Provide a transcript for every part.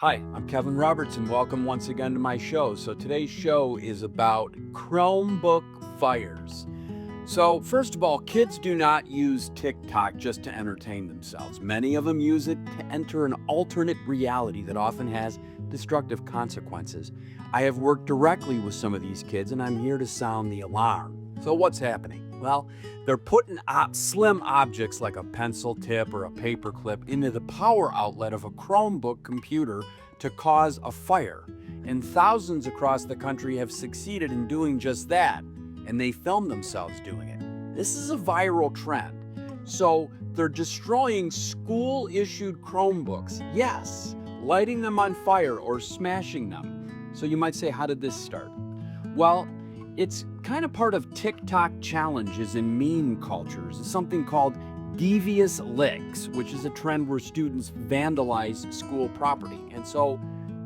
Hi, I'm Kevin Roberts and welcome once again to my show. So today's show is about Chromebook fires. So first of all, kids do not use TikTok just to entertain themselves. Many of them use it to enter an alternate reality that often has destructive consequences. I have worked directly with some of these kids and I'm here to sound the alarm. So what's happening? Well, they're putting slim objects like a pencil tip or a paper clip into the power outlet of a Chromebook computer to cause a fire. And thousands across the country have succeeded in doing just that, and they film themselves doing it. This is a viral trend. So they're destroying school-issued Chromebooks. Yes, lighting them on fire or smashing them. So you might say, how did this start? Well, it's kind of part of TikTok challenges in meme cultures. It's something called devious licks, which is a trend where students vandalize school property. And so,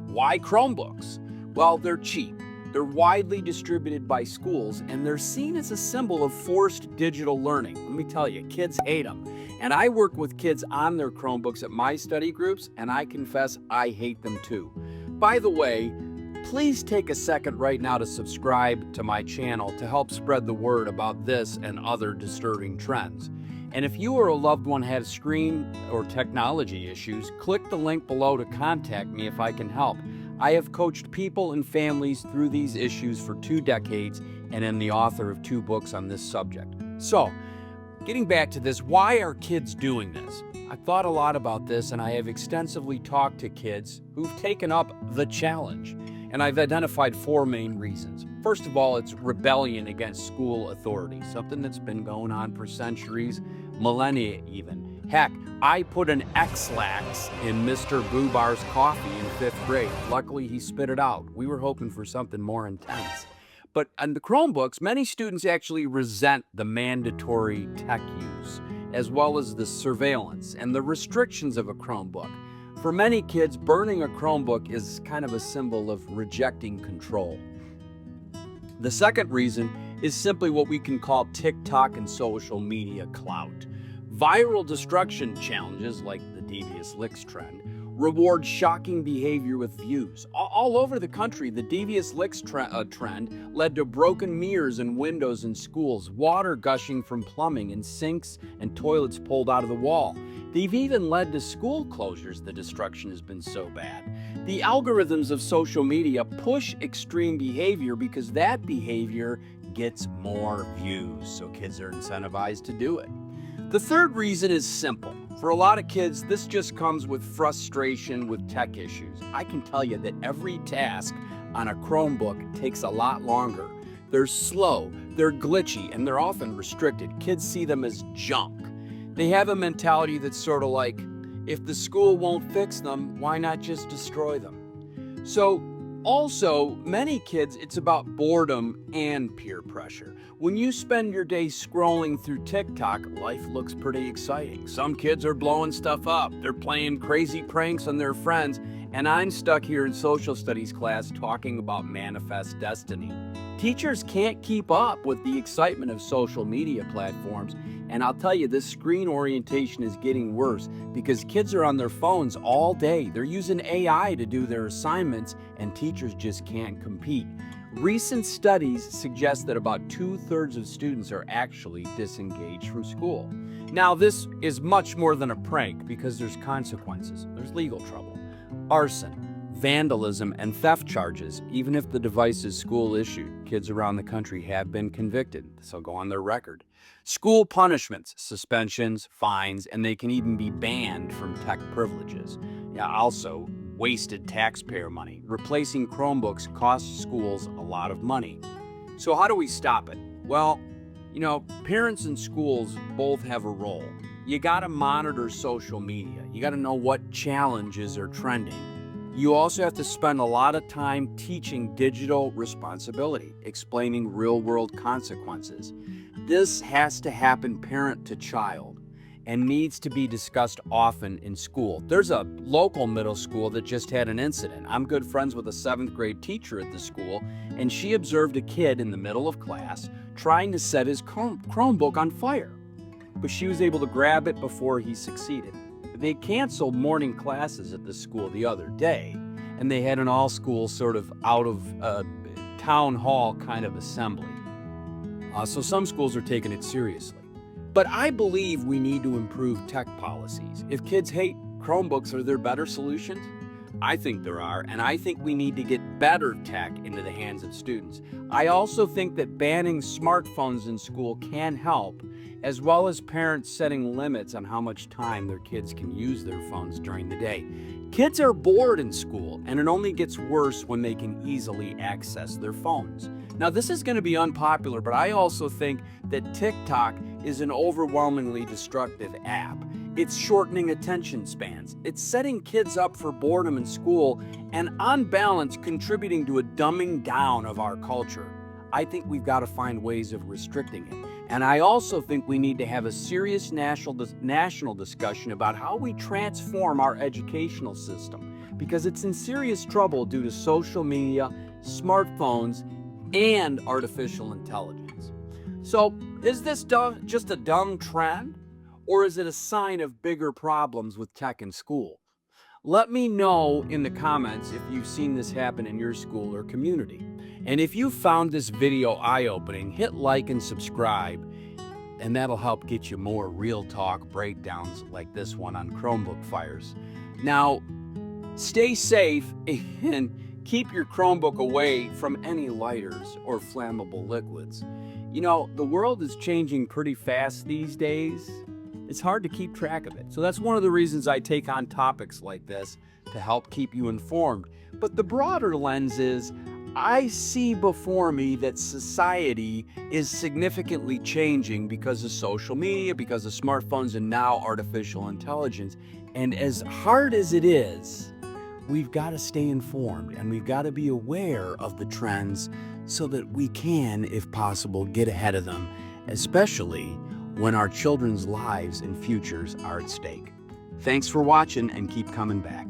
why Chromebooks? Well, they're cheap. They're widely distributed by schools, and they're seen as a symbol of forced digital learning. Let me tell you, kids hate them. And I work with kids on their Chromebooks at my study groups, and I confess I hate them too. By the way, please take a second right now to subscribe to my channel to help spread the word about this and other disturbing trends. And if you or a loved one has screen or technology issues, click the link below to contact me if I can help. I have coached people and families through these issues for 2 decades and am the author of 2 books on this subject. So, getting back to this, why are kids doing this? I've thought a lot about this and I have extensively talked to kids who've taken up the challenge. And I've identified 4 main reasons. First of all, it's rebellion against school authority, something that's been going on for centuries, millennia even. Heck, I put an X-Lax in Mr. Boobar's coffee in 5th grade. Luckily, he spit it out. We were hoping for something more intense. But on the Chromebooks, many students actually resent the mandatory tech use, as well as the surveillance and the restrictions of a Chromebook. For many kids, burning a Chromebook is kind of a symbol of rejecting control. The second reason is simply what we can call TikTok and social media clout. Viral destruction challenges, like the devious licks trend, reward shocking behavior with views. All over the country, the devious licks trend led to broken mirrors and windows in schools, water gushing from plumbing, and sinks and toilets pulled out of the wall. They've even led to school closures. The destruction has been so bad. The algorithms of social media push extreme behavior because that behavior gets more views, so kids are incentivized to do it. The third reason is simple. For a lot of kids, this just comes with frustration with tech issues. I can tell you that every task on a Chromebook takes a lot longer. They're slow, they're glitchy, and they're often restricted. Kids see them as junk. They have a mentality that's sort of like, if the school won't fix them, why not just destroy them? So, also, many kids, it's about boredom and peer pressure. When you spend your day scrolling through TikTok, life looks pretty exciting. Some kids are blowing stuff up. They're playing crazy pranks on their friends, and I'm stuck here in social studies class talking about manifest destiny. Teachers can't keep up with the excitement of social media platforms, and I'll tell you, this screen orientation is getting worse because kids are on their phones all day. They're using AI to do their assignments, and teachers just can't compete. Recent studies suggest that about 2/3 of students are actually disengaged from school. Now, this is much more than a prank because there's consequences. There's legal trouble, arson, vandalism, and theft charges. Even if the device is school issued, kids around the country have been convicted, so go on their record. School punishments, suspensions, fines, and they can even be banned from tech privileges. Also, wasted taxpayer money. Replacing Chromebooks costs schools a lot of money. So how do we stop it? Well, parents and schools both have a role. You gotta monitor social media. You gotta know what challenges are trending. You also have to spend a lot of time teaching digital responsibility, explaining real-world consequences. This has to happen parent to child and needs to be discussed often in school. There's a local middle school that just had an incident. I'm good friends with a 7th grade teacher at the school, and she observed a kid in the middle of class trying to set his Chromebook on fire. But she was able to grab it before he succeeded. They canceled morning classes at the school the other day and they had an all-school sort of out of town hall kind of assembly. So some schools are taking it seriously. But I believe we need to improve tech policies. If kids hate Chromebooks, are there better solutions? I think there are, and I think we need to get better tech into the hands of students. I also think that banning smartphones in school can help, as well as parents setting limits on how much time their kids can use their phones during the day. Kids are bored in school, and it only gets worse when they can easily access their phones. Now, this is going to be unpopular, but I also think that Tik-Tok is an overwhelmingly destructive app. It's shortening attention spans. It's setting kids up for boredom in school and, on balance, contributing to a dumbing down of our culture. I think we've got to find ways of restricting it. And I also think we need to have a serious national discussion about how we transform our educational system, because it's in serious trouble due to social media, smartphones, and artificial intelligence. So, is this just a dumb trend? Or is it a sign of bigger problems with tech in school? Let me know in the comments if you've seen this happen in your school or community. And if you found this video eye-opening, hit like and subscribe, and that'll help get you more real talk breakdowns like this one on Chromebook fires. Now, stay safe and keep your Chromebook away from any lighters or flammable liquids. You know, the world is changing pretty fast these days. It's hard to keep track of it. So that's one of the reasons I take on topics like this, to help keep you informed. But the broader lens is, I see before me that society is significantly changing because of social media, because of smartphones, and now artificial intelligence. And as hard as it is, we've got to stay informed, and we've got to be aware of the trends so that we can, if possible, get ahead of them, especially when our children's lives and futures are at stake. Thanks for watching, and keep coming back.